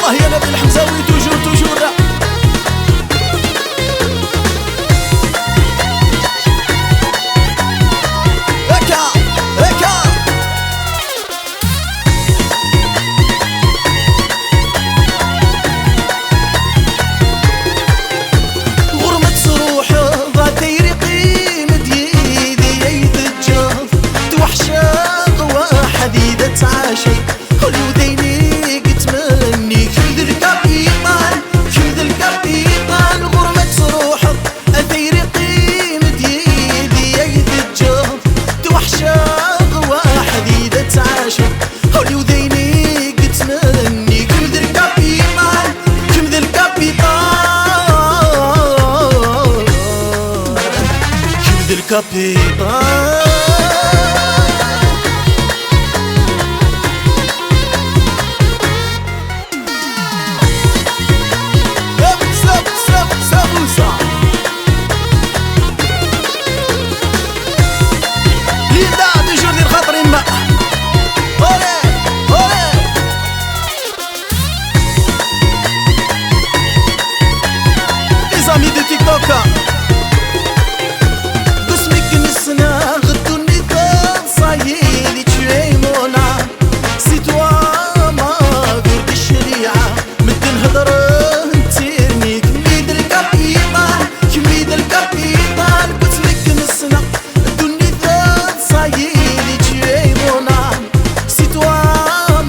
الله يا نبي الحمزاوي توجور توجور. هكا هكا غرمة روحه غادي يرقي مديدي يتجاف توحشاق واحد إذا تعاشي والوديني تمني كل الكابيطان كل الكابيطان غرمة روحه غادي يرقي مديدي يتجاف توحشاق واحد إذا تعاشي والوديني تمني كل الكابيطان كل الكابيطان كل الكابيطان. Amis de TikTok باسمك نسنا غدو النظام صايلي tu es mon âme c'est toi ما غير الشريعة مد نهضر نتيرني كميد الكابيطان كميد الكابيطان باسمك نسنا غدو النظام صايلي tu es mon âme c'est toi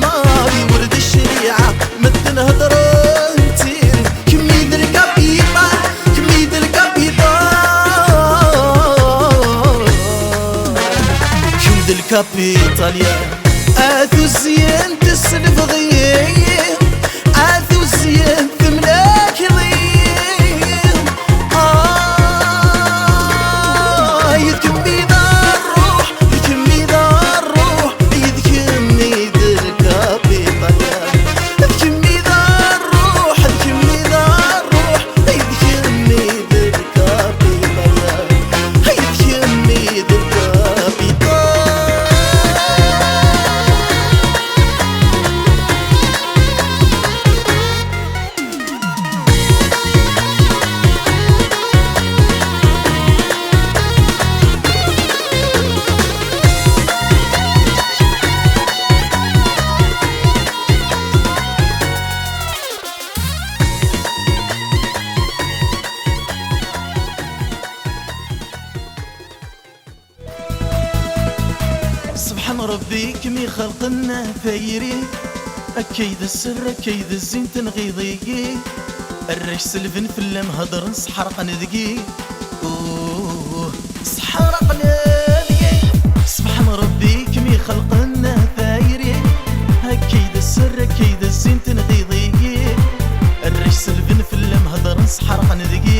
ما غير الشريعة مد نهضر الكابيطاليا اثو زين تسلف غيم اثو زين تملاك ضيم يذكمني ذا الروح يذكمني ذا الروح يذكمني ذا الكابيطاليا يذكمني ذا الروح يذكمني ذا الروح يذكمني ذا الكابيطاليا يذكمني ذا الكابيطاليا. سبحان ربي كمي خلقنا ثايري أكيد السر أكيد الزين تنغيضي الريش سلفن في اللم هضر سحرق ندقي سحرق ندقي. سبحان ربي كمي خلقنا ثايري أكيد السر أكيد الزين تنغيضي الريش سلفن في اللم هضر سحرق ندقي